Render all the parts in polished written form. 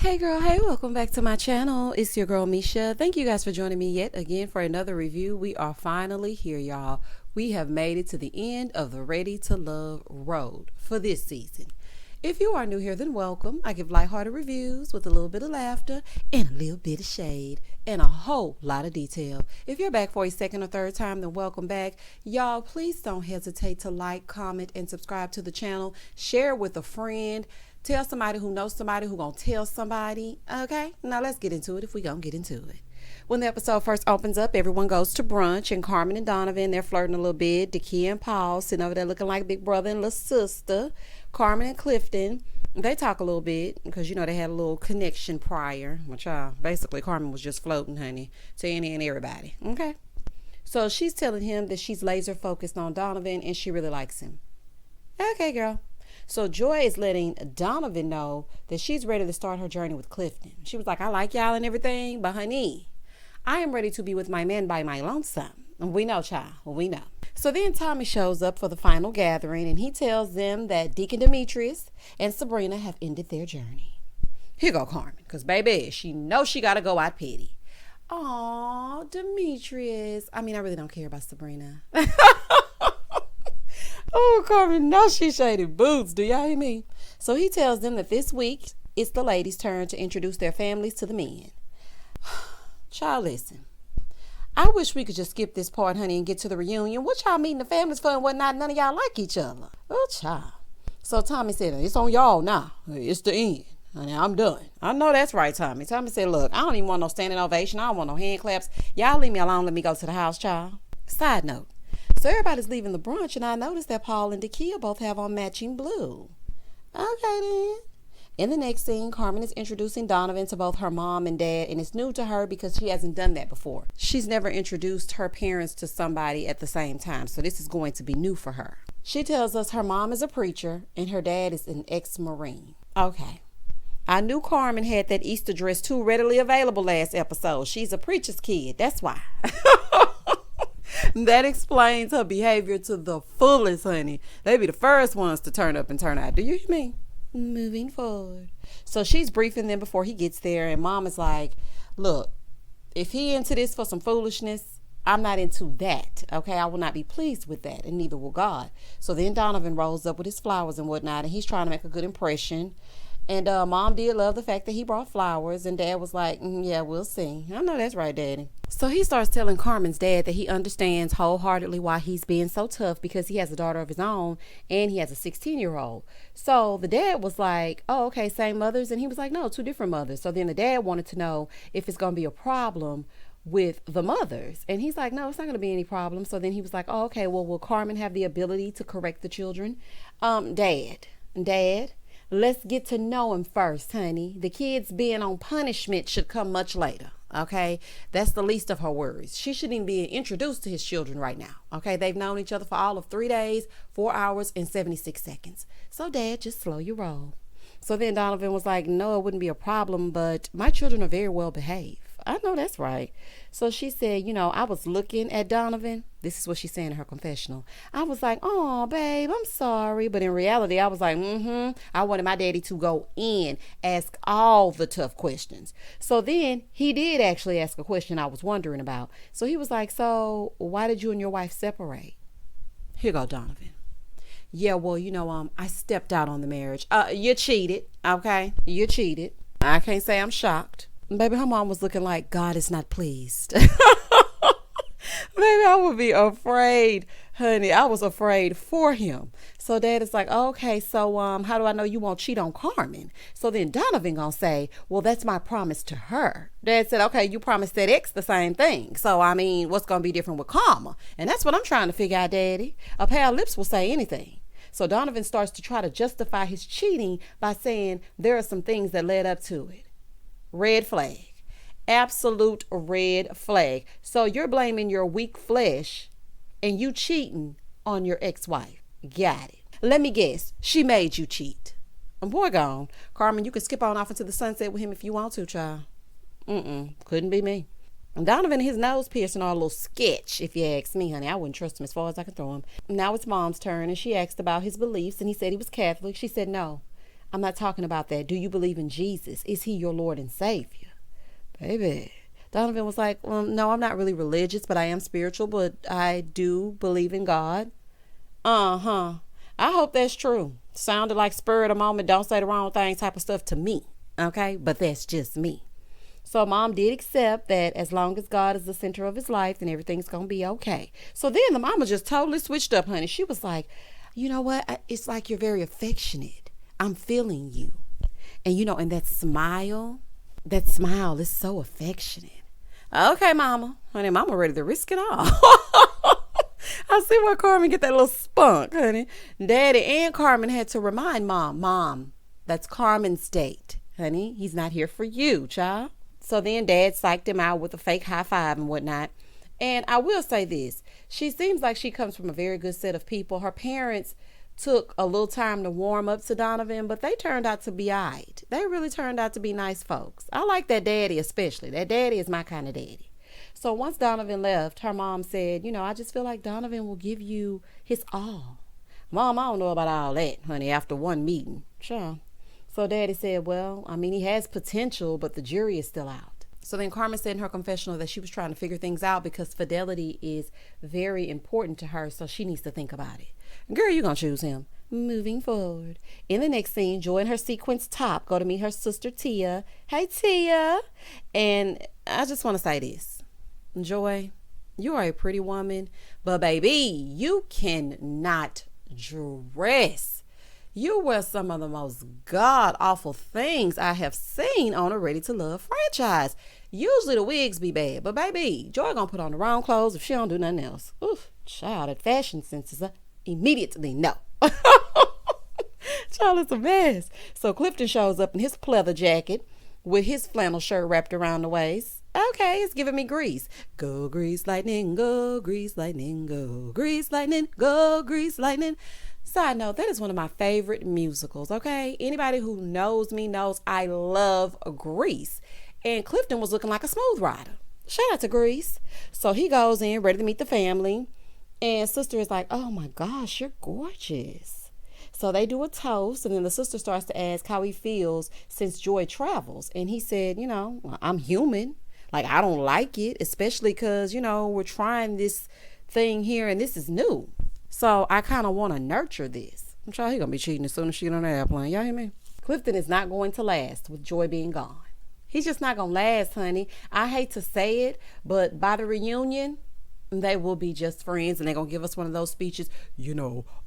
Hey girl, hey, welcome back to my channel. It's your girl Misha. Thank you guys for joining me yet again for another review. We are finally here, y'all. We have made it to the end of the Ready to Love road for this season. If you are new here, then welcome. I give lighthearted reviews with a little bit of laughter and a little bit of shade and a whole lot of detail. If you're back for a second or third time, then welcome back. Y'all, please don't hesitate to like, comment, and subscribe to the channel. Share with a friend. Tell somebody who knows somebody who gonna tell somebody. Okay, now let's get into it if we gonna get into it. When the episode first opens up, everyone goes to brunch, and Carmen and Donovan, they're flirting a little bit. Dakia and Paul sitting over there looking like big brother and little sister. Carmen and Clifton, they talk a little bit because, you know, they had a little connection prior, which basically Carmen was just floating, honey, to any and everybody. Okay, so she's telling him that she's laser focused on Donovan and she really likes him. Okay, girl. So Joy is letting Donovan know that she's ready to start her journey with Clifton. She was like, I like y'all and everything, but honey, I am ready to be with my man by my lonesome. And we know, child. We know. So then Tommy shows up for the final gathering, and he tells them that Deacon Demetrius and Sabrina have ended their journey. Here go Carmen, because baby, she knows she got to go out petty. Aw, Demetrius. I mean, I really don't care about Sabrina. Oh, Carmen, now she shaded boots. Do y'all hear me? So he tells them that this week it's the ladies' turn to introduce their families to the men. Child, listen. I wish we could just skip this part, honey, and get to the reunion. What y'all meeting the families for and whatnot? None of y'all like each other. Oh, child. So Tommy said, it's on y'all now. It's the end. Honey, I'm done. I know that's right, Tommy. Tommy said, look, I don't even want no standing ovation. I don't want no hand claps. Y'all leave me alone. Let me go to the house, child. Side note. So everybody's leaving the brunch, and I noticed that Paul and Dakia both have on matching blue. Okay, then. In the next scene, Carmen is introducing Donovan to both her mom and dad, and it's new to her because she hasn't done that before. She's never introduced her parents to somebody at the same time, so this is going to be new for her. She tells us her mom is a preacher, and her dad is an ex-Marine. Okay. I knew Carmen had that Easter dress too readily available last episode. She's a preacher's kid. That's why. That explains her behavior to the fullest, honey. They be the first ones to turn up and turn out. Do you hear me? Moving forward. So she's briefing them before he gets there, and mom is like, look, if he into this for some foolishness, I'm not into that. Okay, I will not be pleased with that, and neither will God. So then Donovan rolls up with his flowers and whatnot, and he's trying to make a good impression. And mom did love the fact that he brought flowers, and dad was like, yeah, we'll see. I know that's right, daddy. So he starts telling Carmen's dad that he understands wholeheartedly why he's being so tough because he has a daughter of his own and he has a 16-year-old. So the dad was like, oh, okay, same mothers? And he was like, no, two different mothers. So then the dad wanted to know if it's going to be a problem with the mothers. And he's like, no, it's not going to be any problem. So then he was like, oh, okay, well, will Carmen have the ability to correct the children? Dad, let's get to know him first, honey. The kids being on punishment should come much later. Okay, that's the least of her worries. She shouldn't even be introduced to his children right now. Okay, they've known each other for all of 3 days, 4 hours, and 76 seconds. So, Dad, just slow your roll. So then Donovan was like, no, it wouldn't be a problem, but my children are very well behaved. I know that's right. So she said, you know, I was looking at Donovan. This is what she's saying in her confessional. I was like, oh, babe, I'm sorry. But in reality, I was like, I wanted my daddy to go in, ask all the tough questions. So then he did actually ask a question I was wondering about. So he was like, so why did you and your wife separate? Here go Donovan. Yeah, well, you know, I stepped out on the marriage. You cheated. Okay, you cheated. I can't say I'm shocked. Baby, her mom was looking like God is not pleased. Baby, I would be afraid, honey. I was afraid for him. So dad is like, okay, so how do I know you won't cheat on Carmen? So then Donovan gonna say, well, that's my promise to her. Dad said, okay, you promised that ex the same thing. So, I mean, what's gonna be different with Karma? And that's what I'm trying to figure out, daddy. A pair of lips will say anything. So Donovan starts to try to justify his cheating by saying there are some things that led up to it. Red flag. Absolute red flag. So you're blaming your weak flesh and you cheating on your ex-wife. Got it. Let me guess. She made you cheat. Boy gone. Carmen, you can skip on off into the sunset with him if you want to, child. Couldn't be me. Donovan and his nose piercing are a little sketch, if you ask me, honey. I wouldn't trust him as far as I could throw him. Now it's mom's turn, and she asked about his beliefs, and he said he was Catholic. She said, no, I'm not talking about that. Do you believe in Jesus? Is he your Lord and Savior? Baby. Donovan was like, well, no, I'm not really religious, but I am spiritual, but I do believe in God. Uh-huh. I hope that's true. Sounded like spur of the moment, don't say the wrong thing type of stuff to me. Okay? But that's just me. So mom did accept that as long as God is the center of his life, then everything's going to be okay. So then the mama just totally switched up, honey. She was like, you know what? It's like you're very affectionate. I'm feeling you. And and that smile is so affectionate. Okay, mama. Honey, mama ready to risk it all. I see why Carmen get that little spunk, honey. Daddy and Carmen had to remind Mom, that's Carmen's date, honey. He's not here for you, child. So then Dad psyched him out with a fake high five and whatnot. And I will say this. She seems like she comes from a very good set of people. Her parents took a little time to warm up to Donovan, but they turned out to be all right. They really turned out to be nice folks. I like that daddy especially. That daddy is my kind of daddy. So once Donovan left, her mom said, I just feel like Donovan will give you his all. Mom, I don't know about all that, honey, after one meeting. Sure. So Daddy said, well, he has potential, but the jury is still out. So then Carmen said in her confessional that she was trying to figure things out because fidelity is very important to her, so she needs to think about it. Girl, you gonna choose him. Moving forward. In the next scene, Joy in her sequins top go to meet her sister Tia. Hey, Tia. And I just want to say this. Joy, you are a pretty woman, but baby, you cannot dress. You wear some of the most god-awful things I have seen on a Ready to Love franchise. Usually the wigs be bad, but baby, Joy gonna put on the wrong clothes if she don't do nothing else. Oof, child, that fashion sense is immediately no. Child, it's a mess. So Clifton shows up in his pleather jacket with his flannel shirt wrapped around the waist. Okay, it's giving me Grease. Go Grease Lightning, go Grease Lightning, go Grease Lightning, go Grease Lightning. Side note, that is one of my favorite musicals, okay? Anybody who knows me knows I love Grease. And Clifton was looking like a smooth rider. Shout out to Grease. So he goes in ready to meet the family. And sister is like, oh my gosh, you're gorgeous. So they do a toast. And then the sister starts to ask how he feels since Joy travels. And he said, I'm human. Like, I don't like it, especially because, we're trying this thing here and this is new. So I kind of want to nurture this. I'm sure he's going to be cheating as soon as she get on the airplane. Y'all hear me? Clifton is not going to last with Joy being gone. He's just not going to last, honey. I hate to say it, but by the reunion, they will be just friends and they're going to give us one of those speeches.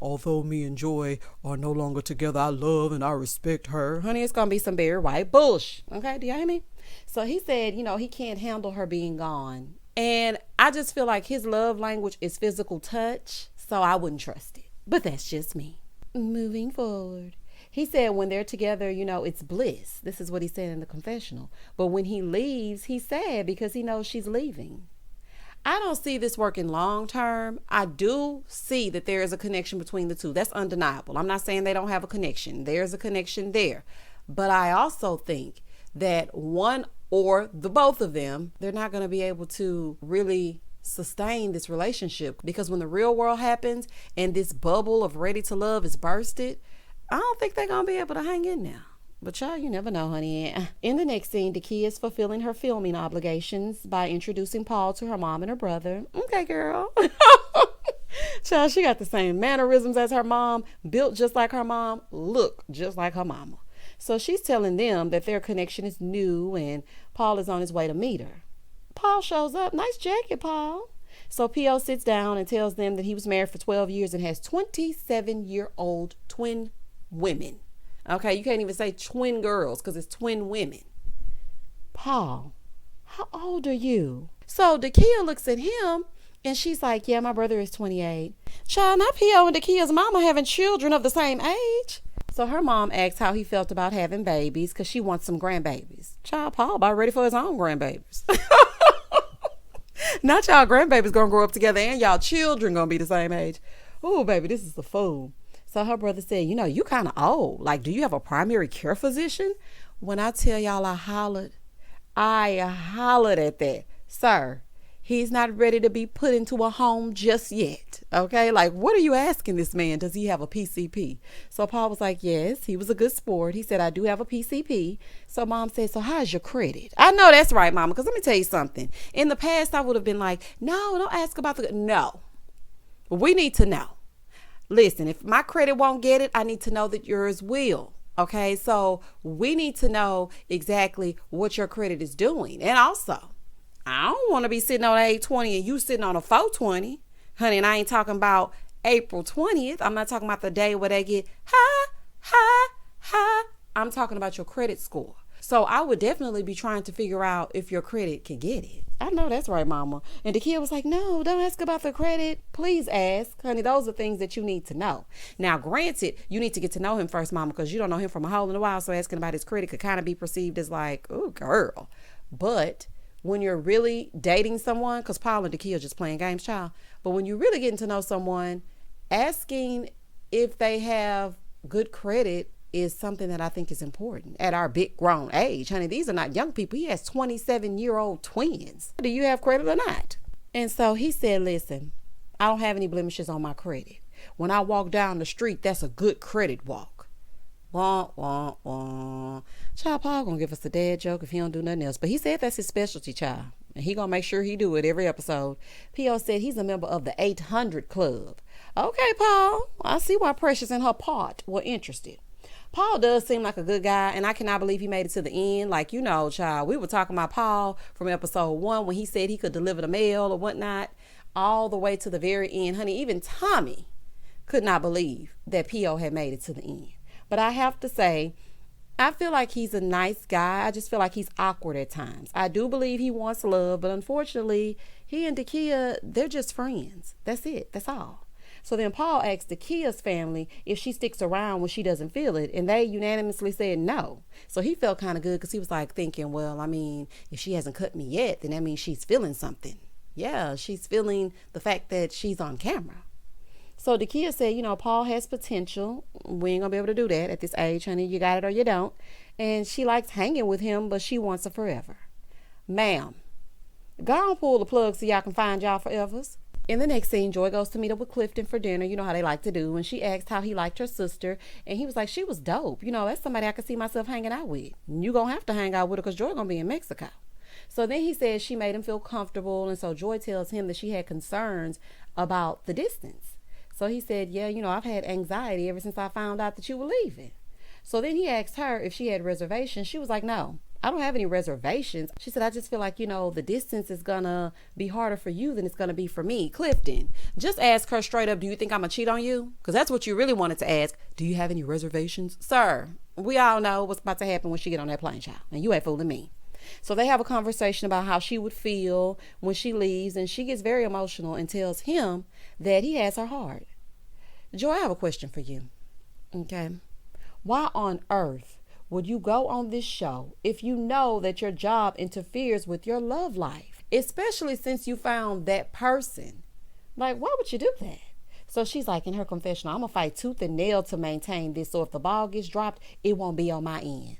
Although me and Joy are no longer together, I love and I respect her. Honey, it's going to be some Barry White bullshit. Okay, do y'all hear me? So he said, he can't handle her being gone. And I just feel like his love language is physical touch. So I wouldn't trust it. But that's just me. Moving forward. He said when they're together, it's bliss. This is what he said in the confessional. But when he leaves, he's sad because he knows she's leaving. I don't see this working long term. I do see that there is a connection between the two. That's undeniable. I'm not saying they don't have a connection. There's a connection there. But I also think that one or the both of them, they're not going to be able to really sustain this relationship, because when the real world happens and this bubble of Ready to Love is bursted, I don't think they're gonna be able to hang in now. But child, you never know, honey. In the next scene, Dakia is fulfilling her filming obligations by introducing Paul to her mom and her brother. Okay, girl. Child, she got the same mannerisms as her mom, built just like her mom, look just like her mama. So she's telling them that their connection is new and Paul is on his way to meet her. Paul shows up. Nice jacket, Paul. So P.O. sits down and tells them that he was married for 12 years and has 27-year-old twin women. Okay, you can't even say twin girls because it's twin women. Paul, how old are you? So Dakia looks at him and she's like, yeah, my brother is 28. Child, not P.O. and Dakia's mama having children of the same age. So her mom asked how he felt about having babies because she wants some grandbabies. Child, Paul about ready for his own grandbabies. Not y'all grandbabies gonna grow up together and y'all children gonna be the same age. Oh, baby, this is the fool. So her brother said, you kind of old. Like, do you have a primary care physician? When I tell y'all I hollered at that. Sir, He's not ready to be put into a home just yet. Okay, like, what are you asking this man? Does he have a PCP? So Paul was like, yes, he was a good sport. He said, I do have a PCP. So mom said, so how's your credit? I know that's right, mama, because let me tell you something. In the past, I would have been like, no, don't ask about the, no. We need to know. Listen, if my credit won't get it, I need to know that yours will. Okay, so we need to know exactly what your credit is doing. And also, I don't want to be sitting on 820 and you sitting on a 420. Honey, and I ain't talking about April 20th. I'm not talking about the day where they get high. I'm talking about your credit score. So I would definitely be trying to figure out if your credit can get it. I know that's right, mama. And the kid was like, no, don't ask about the credit. Please ask. Honey, those are things that you need to know. Now, granted, you need to get to know him first, mama, because you don't know him from a hole in the wall. So asking about his credit could kind of be perceived as like, oh, girl. But when you're really dating someone, because Paul and Dakia are just playing games, child. But when you're really getting to know someone, asking if they have good credit is something that I think is important at our big grown age. Honey, these are not young people. He has 27-year-old twins. Do you have credit or not? And so he said, listen, I don't have any blemishes on my credit. When I walk down the street, that's a good credit walk. Wah, wah, wah. Child, Paul gonna give us a dad joke if he don't do nothing else. But he said that's his specialty, child. And he gonna make sure he do it every episode. P.O. said he's a member of the 800 Club. Okay, Paul, I see why Precious and her part were interested. Paul does seem like a good guy, and I cannot believe he made it to the end. Like, you know, child, we were talking about Paul from episode 1 when he said he could deliver the mail or whatnot, all the way to the very end. Honey, even Tommy could not believe that P.O. had made it to the end. But I have to say, I feel like he's a nice guy. I just feel like he's awkward at times. I do believe he wants love, but unfortunately, he and Dakia, they're just friends. That's it. That's all. So then Paul asked Dakia's family if she sticks around when she doesn't feel it, and they unanimously said no. So he felt kind of good because he was like thinking, well, I mean, if she hasn't cut me yet, then that means she's feeling something. Yeah, she's feeling the fact that she's on camera. So Dakia said, you know, Paul has potential. We ain't gonna be able to do that at this age, honey. You got it or you don't. And she likes hanging with him, but she wants it forever. Ma'am, go and pull the plug so y'all can find y'all forevers. In the next scene, Joy goes to meet up with Clifton for dinner. You know how they like to do. And she asked how he liked her sister. And he was like, she was dope. You know, that's somebody I could see myself hanging out with. You gonna have to hang out with her because Joy gonna be in Mexico. So then he says she made him feel comfortable. And so Joy tells him that she had concerns about the distance. So he said, yeah, you know, I've had anxiety ever since I found out that you were leaving. So then he asked her if she had reservations. She was like, no, I don't have any reservations. She said, I just feel like, you know, the distance is gonna be harder for you than it's gonna be for me. Clifton, just ask her straight up, do you think I'm gonna cheat on you? Because that's what you really wanted to ask. Do you have any reservations? Sir, we all know what's about to happen when she get on that plane, child. And you ain't fooling me. So they have a conversation about how she would feel when she leaves, and she gets very emotional and tells him that he has her heart. Joy, I have a question for you. Okay. Why on earth would you go on this show if you know that your job interferes with your love life, especially since you found that person? Like, why would you do that? So she's like, in her confessional, I'm gonna fight tooth and nail to maintain this. So if the ball gets dropped, it won't be on my end.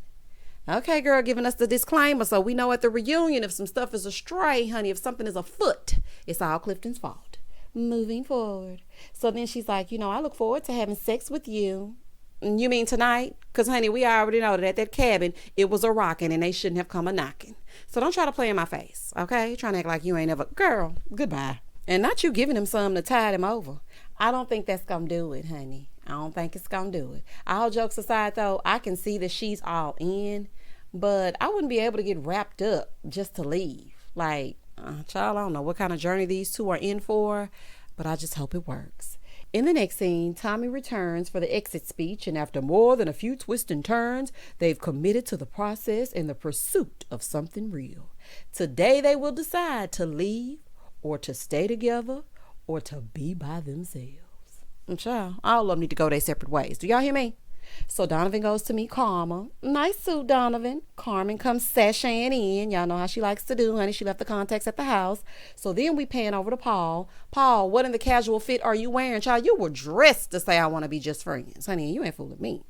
Okay, girl, giving us the disclaimer so we know at the reunion if some stuff is astray, honey, if something is afoot, it's all Clifton's fault. Moving forward. So then she's like, you know, I look forward to having sex with you. You mean tonight? Because, honey, we already know that at that cabin, it was a rocking and they shouldn't have come a knocking. So don't try to play in my face, okay? Trying to act like you ain't ever. Girl, goodbye. And not you giving him something to tide him over. I don't think that's going to do it, honey. I don't think it's going to do it. All jokes aside, though, I can see that she's all in, but I wouldn't be able to get wrapped up just to leave. Like, child, I don't know what kind of journey these two are in for, but I just hope it works. In the next scene, Tommy returns for the exit speech, and after more than a few twists and turns, they've committed to the process and the pursuit of something real. Today they will decide to leave or to stay together or to be by themselves. And child, all of them need to go their separate ways. Do y'all hear me? So Donovan goes to meet Carmen. Nice suit, Donovan. Carmen comes sashaying in. Y'all know how she likes to do, honey. She left the contacts at the house. So then we pan over to Paul. Paul, what in the casual fit are you wearing? Child, you were dressed to say I want to be just friends. Honey, you ain't fooling me.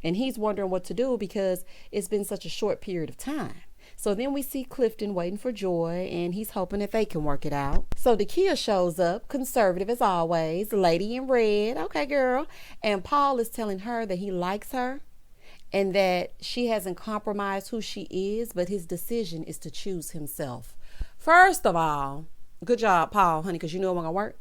And he's wondering what to do because it's been such a short period of time. So then we see Clifton waiting for Joy, and he's hoping that they can work it out. So Dakia shows up, conservative as always, lady in red. Okay, girl. And Paul is telling her that he likes her and that she hasn't compromised who she is, but his decision is to choose himself. First of all, good job, Paul, honey, because you knew it wasn't going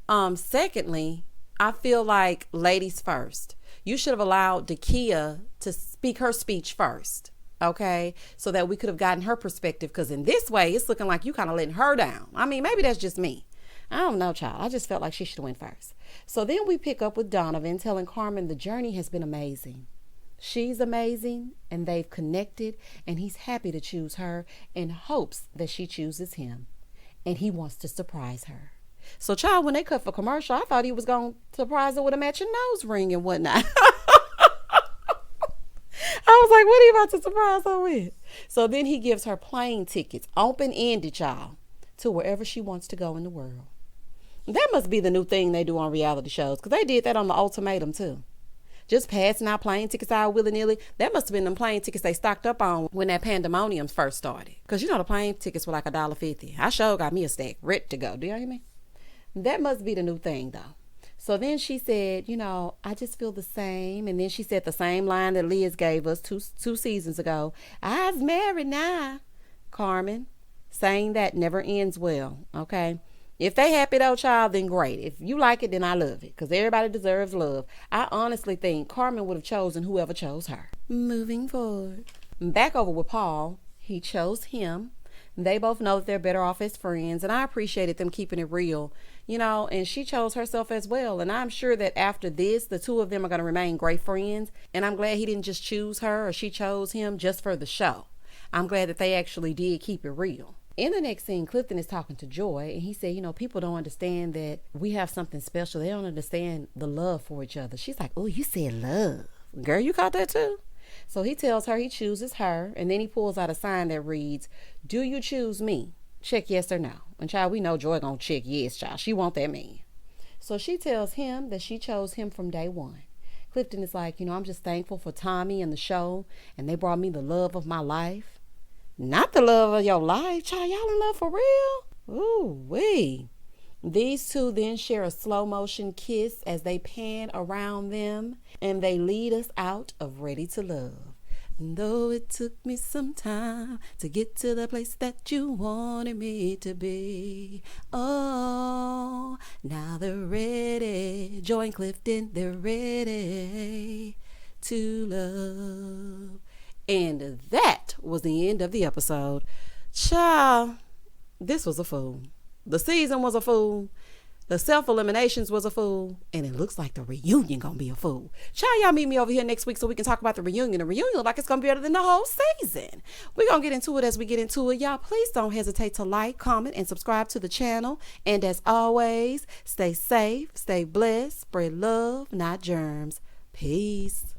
to work. Secondly, I feel like ladies first. You should have allowed Dakia to speak her speech first, okay? So that we could have gotten her perspective, because in this way, it's looking like you kind of letting her down. I mean, maybe that's just me. I don't know, child. I just felt like she should have went first. So then we pick up with Donovan telling Carmen the journey has been amazing. She's amazing, and they've connected, and he's happy to choose her in hopes that she chooses him, and he wants to surprise her. So, child, when they cut for commercial, I thought he was going to surprise her with a matching nose ring and whatnot. I was like, what are you about to surprise her with? So then he gives her plane tickets, open-ended, y'all, to wherever she wants to go in the world. That must be the new thing they do on reality shows, because they did that on The Ultimatum, too. Just passing out plane tickets out willy-nilly. That must have been them plane tickets they stocked up on when that pandemonium first started. Because, the plane tickets were like $1.50. I sure got me a stack ready to go. Do you hear me? That must be the new thing, though. So then she said, I just feel the same. And then she said the same line that Liz gave us two seasons ago. I's married now, Carmen. Saying that never ends well, okay? If they happy though, child, then great. If you like it, then I love it. Because everybody deserves love. I honestly think Carmen would have chosen whoever chose her. Moving forward. Back over with Paul. He chose him. They both know that they're better off as friends, and I appreciated them keeping it real, and she chose herself as well. And I'm sure that after this, the two of them are going to remain great friends. And I'm glad he didn't just choose her or she chose him just for the show. I'm glad that they actually did keep it real. In the next scene, Clifton is talking to Joy, and he said, people don't understand that we have something special. They don't understand the love for each other. She's like, oh, you said love. Girl, you caught that too? So he tells her he chooses her, and then he pulls out a sign that reads, do you choose me? Check yes or no. And child, we know Joy gonna check yes, child. She want that man. So she tells him that she chose him from day one. Clifton is like, I'm just thankful for Tommy and the show, and they brought me the love of my life. Not the love of your life, child. Y'all in love for real? Ooh, wee. These two then share a slow motion kiss as they pan around them, and they lead us out of Ready to Love. Though it took me some time to get to the place that you wanted me to be. Oh, now they're ready. Joy and Clifton, they're ready to love. And that was the end of the episode. Child, this was a fool. The season was a fool. The self-eliminations was a fool. And it looks like the reunion gonna be a fool. Child, y'all meet me over here next week so we can talk about the reunion. The reunion look like it's gonna be better than the whole season. We're gonna get into it as we get into it. Y'all, please don't hesitate to like, comment, and subscribe to the channel. And as always, stay safe, stay blessed, spread love, not germs. Peace.